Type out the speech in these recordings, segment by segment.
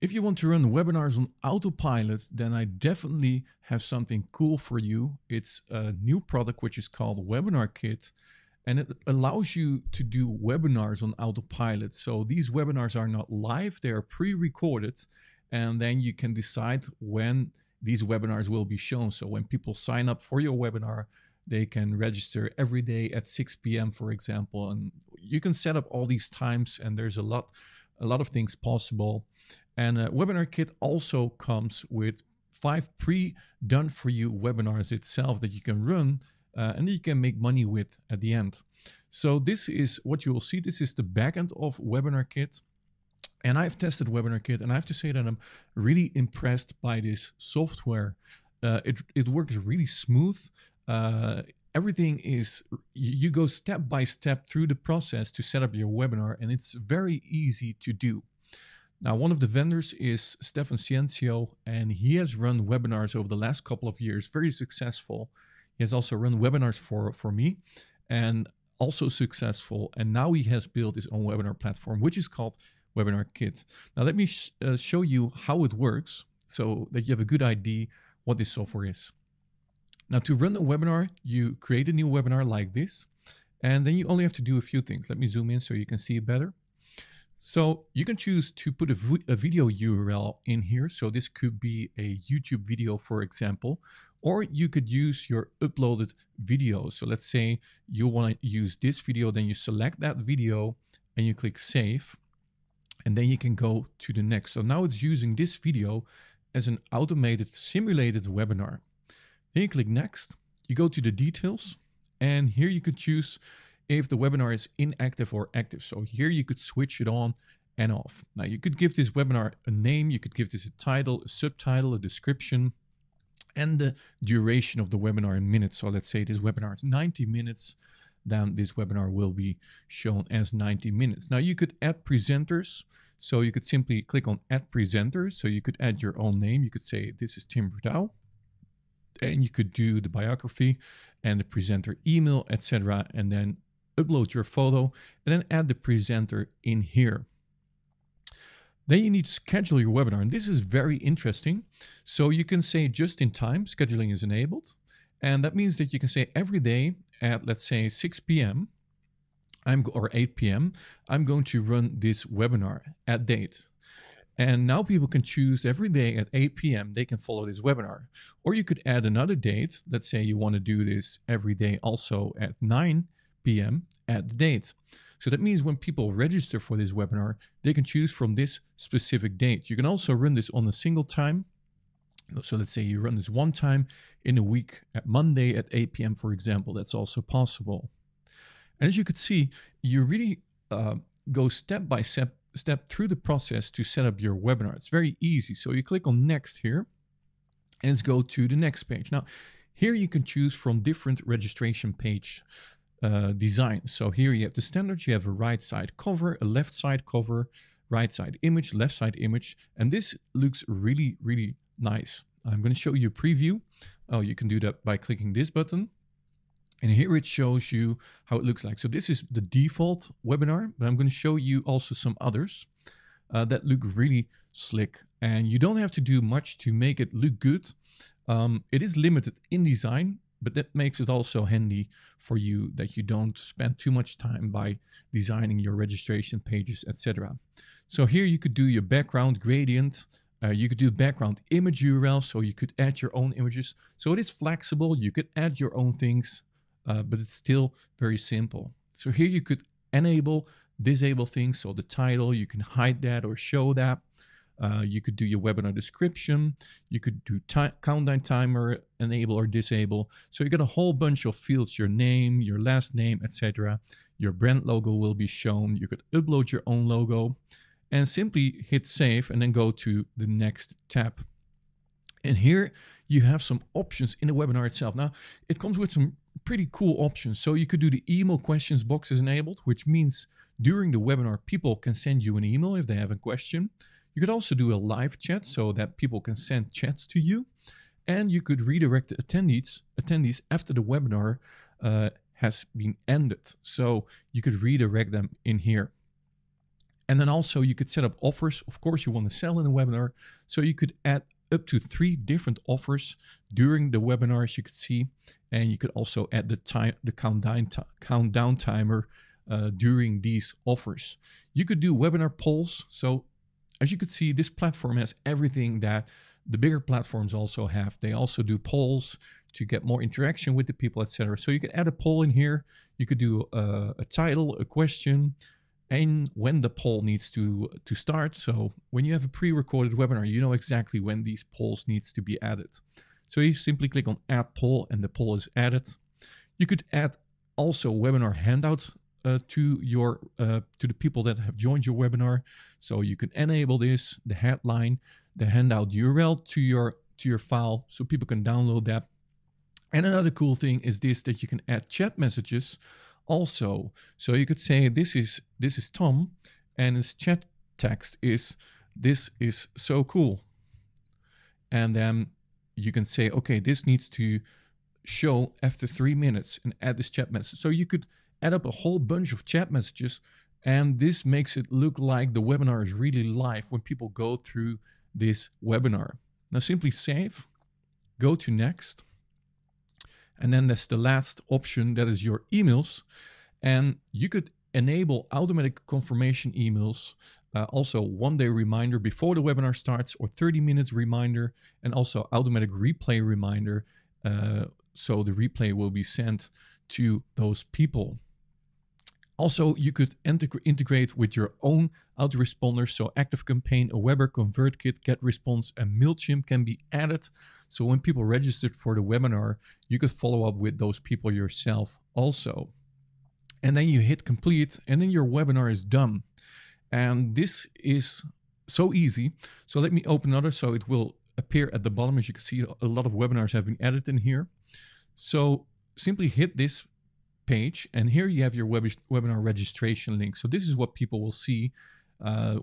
If you want to run webinars on autopilot, then I definitely have something cool for you. It's a new product which is called Webinarkit, and it allows you to do webinars on autopilot. So these webinars are not live, they are pre-recorded, and then you can decide when these webinars will be shown. So when people sign up for your webinar, they can register every day at 6 p.m., for example, and you can set up all these times, and there's a lot of things possible. And Webinarkit also comes with 5 pre-done for you webinars itself that you can run and that you can make money with at the end. So this is what you will see. This is the backend of Webinarkit. And I've tested Webinarkit, and I have to say that I'm really impressed by this software. It works really smooth. Everything is, you go step by step through the process to set up your webinar, and it's very easy to do. Now, one of the vendors is Stefan Ciencio, and he has run webinars over the last couple of years, very successful. He has also run webinars for me, and also successful. And now he has built his own webinar platform, which is called Webinarkit. Now, let me show you how it works so that you have a good idea what this software is. Now, to run a webinar, you create a new webinar like this, and then you only have to do a few things. Let me zoom in so you can see it better. So you can choose to put a video URL in here. So this could be a YouTube video, for example, or you could use your uploaded video. So let's say you want to use this video, then you select that video and you click save, and then you can go to the next. So now it's using this video as an automated simulated webinar. Then you click next, you go to the details, and here you could choose if the webinar is inactive or active. So here you could switch it on and off. Now you could give this webinar a name, you could give this a title, a subtitle, a description, and the duration of the webinar in minutes. So let's say this webinar is 90 minutes, then this webinar will be shown as 90 minutes. Now you could add presenters. So you could simply click on add presenters. So you could add your own name. You could say this is Tim Verdouw. And you could do the biography and the presenter email, etc. And then upload your photo and then add the presenter in here. Then you need to schedule your webinar, and this is very interesting. So you can say just in time, scheduling is enabled. And that means that you can say every day at, let's say, 6 p.m. or 8 p.m., I'm going to run this webinar at date. And now people can choose every day at 8 p.m. they can follow this webinar. Or you could add another date. Let's say you want to do this every day also at 9 p.m. at the date. So that means when people register for this webinar, they can choose from this specific date. You can also run this on a single time. So let's say you run this one time in a week at Monday at 8 p.m., for example. That's also possible. And as you could see, you really go step by step through the process to set up your webinar. It's very easy. So you click on next here and let's go to the next page. Now, here you can choose from different registration page designs. So here you have the standard, you have a right side cover, a left side cover, right side image, left side image, and this looks really, really nice. I'm going to show you a preview. Oh, you can do that by clicking this button. And here it shows you how it looks like. So this is the default webinar, but I'm going to show you also some others that look really slick. And you don't have to do much to make it look good. It is limited in design, but that makes it also handy for you that you don't spend too much time by designing your registration pages, etc. So here you could do your background gradient. You could do background image URL, so you could add your own images. So it is flexible. You could add your own things. But it's still very simple. So here you could enable, disable things. So the title, you can hide that or show that. You could do your webinar description. You could do countdown timer, enable or disable. So you got a whole bunch of fields, your name, your last name, etc. Your brand logo will be shown. You could upload your own logo and simply hit save and then go to the next tab. And here you have some options in the webinar itself. Now, it comes with some pretty cool options. So you could do the email questions box is enabled, which means during the webinar, people can send you an email if they have a question. You could also do a live chat so that people can send chats to you. And you could redirect the attendees after the webinar has been ended. So you could redirect them in here. And then also you could set up offers. Of course, you want to sell in a webinar. So you could add up to 3 different offers during the webinar, as you could see. And you could also add the countdown timer during these offers. You could do webinar polls. So as you could see, this platform has everything that the bigger platforms also have. They also do polls to get more interaction with the people, etc. So you can add a poll in here. You could do a title, a question, and when the poll needs to start. So when you have a pre-recorded webinar, you know exactly when these polls needs to be added. So you simply click on add poll and the poll is added. You could add also webinar handouts to the people that have joined your webinar. So you can enable this, the headline, the handout URL to your file, so people can download that. And another cool thing is this, that you can add chat messages also. So you could say this is Tom, and his chat text is "this is so cool," and then you can say, okay, this needs to show after 3 minutes, and add this chat message. So you could add up a whole bunch of chat messages, and this makes it look like the webinar is really live when people go through this webinar. Now simply save, go to next, and then there's the last option, that is your emails. And you could enable automatic confirmation emails, also 1-day reminder before the webinar starts, or 30 minutes reminder, and also automatic replay reminder. So the replay will be sent to those people. Also, you could integrate with your own autoresponders. So ActiveCampaign, Aweber, ConvertKit, GetResponse, and MailChimp can be added. So when people registered for the webinar, you could follow up with those people yourself also. And then you hit complete, and then your webinar is done. And this is so easy. So let me open another, so it will appear at the bottom. As you can see, a lot of webinars have been added in here. So simply hit this page, and here you have your webinar registration link. So this is what people will see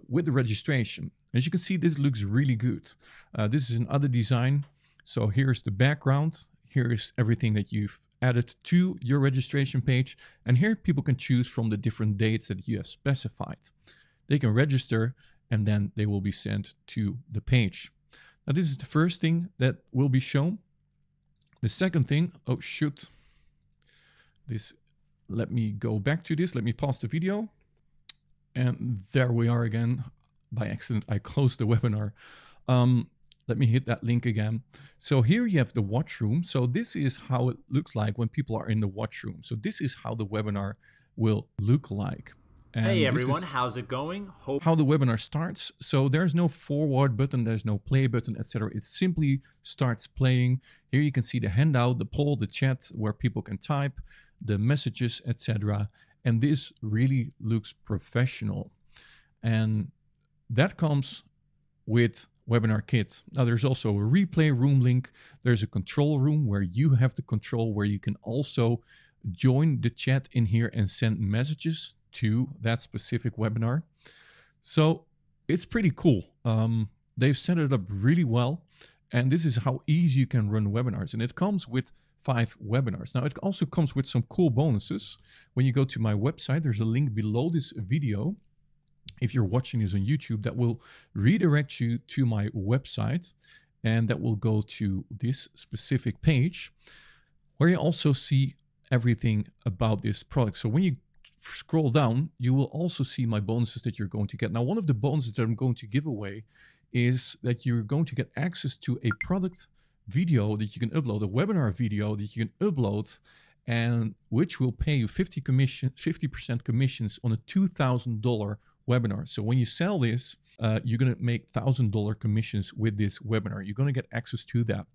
with the registration. As you can see, this looks really good. This is another design. So here's the background. Here is everything that you've added to your registration page. And here people can choose from the different dates that you have specified. They can register, and then they will be sent to the page. Now this is the first thing that will be shown. The second thing, oh shoot. Let me go back to this. Let me pause the video. And there we are again. By accident, I closed the webinar. Let me hit that link again. So here you have the watch room. So this is how it looks like when people are in the watch room. So this is how the webinar will look like. And hey everyone, how's it going? How the webinar starts. So there's no forward button, there's no play button, etc. It simply starts playing. Here you can see the handout, the poll, the chat where people can type, the messages, etc. And this really looks professional. And that comes with Webinarkit. Now there's also a replay room link. There's a control room where you have the control, where you can also join the chat in here and send messages to that specific webinar. So it's pretty cool. They've set it up really well. And this is how easy you can run webinars. And it comes with 5 webinars. Now it also comes with some cool bonuses. When you go to my website, there's a link below this video. If you're watching this on YouTube, that will redirect you to my website, and that will go to this specific page where you also see everything about this product. So when you scroll down, you will also see my bonuses that you're going to get. Now, one of the bonuses that I'm going to give away is that you're going to get access to a product video that you can upload, a webinar video that you can upload, and which will pay you 50% commissions on a $2,000 webinar. So when you sell this, you're going to make $1,000 commissions with this webinar. You're going to get access to that.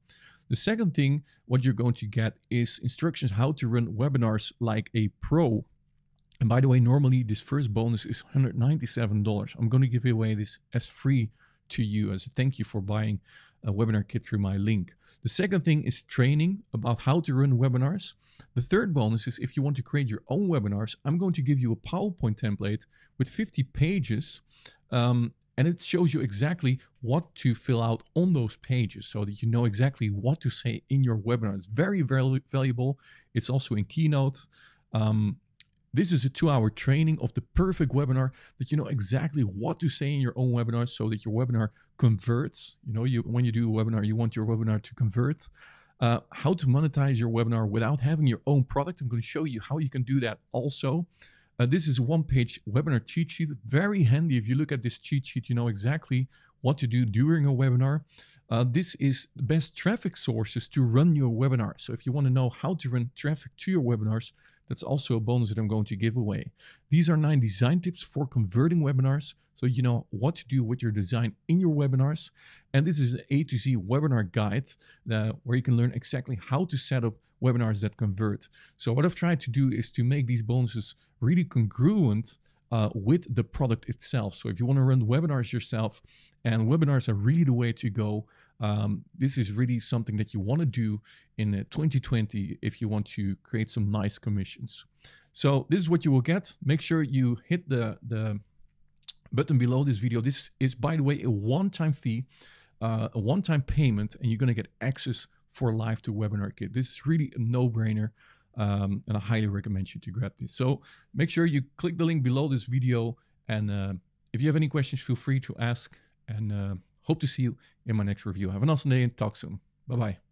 The second thing, what you're going to get is instructions how to run webinars like a pro. And by the way, normally this first bonus is $197. I'm going to give away this as free to you as a thank you for buying a Webinarkit through my link. The second thing is training about how to run webinars. The third bonus is if you want to create your own webinars, I'm going to give you a PowerPoint template with 50 pages. And it shows you exactly what to fill out on those pages so that you know exactly what to say in your webinar. It's very, very valuable. It's also in Keynote. This is a 2-hour training of the perfect webinar, that you know exactly what to say in your own webinar so that your webinar converts. You know, when you do a webinar, you want your webinar to convert. How to monetize your webinar without having your own product. I'm going to show you how you can do that also. This is a one-page webinar cheat sheet. Very handy. If you look at this cheat sheet, you know exactly what to do during a webinar. This is the best traffic sources to run your webinar. So if you want to know how to run traffic to your webinars, that's also a bonus that I'm going to give away. These are 9 design tips for converting webinars, so you know what to do with your design in your webinars. And this is an A to Z webinar guide where you can learn exactly how to set up webinars that convert. So what I've tried to do is to make these bonuses really congruent with the product itself. So if you want to run webinars yourself, and webinars are really the way to go, this is really something that you want to do in 2020 if you want to create some nice commissions. So this is what you will get. Make sure you hit the button below this video. This is, by the way, a one-time fee, a one-time payment, and you're going to get access for life to Webinarkit. This is really a no-brainer. And I highly recommend you to grab this. So make sure you click the link below this video. And if you have any questions, feel free to ask. And hope to see you in my next review. Have an awesome day and talk soon. Bye-bye.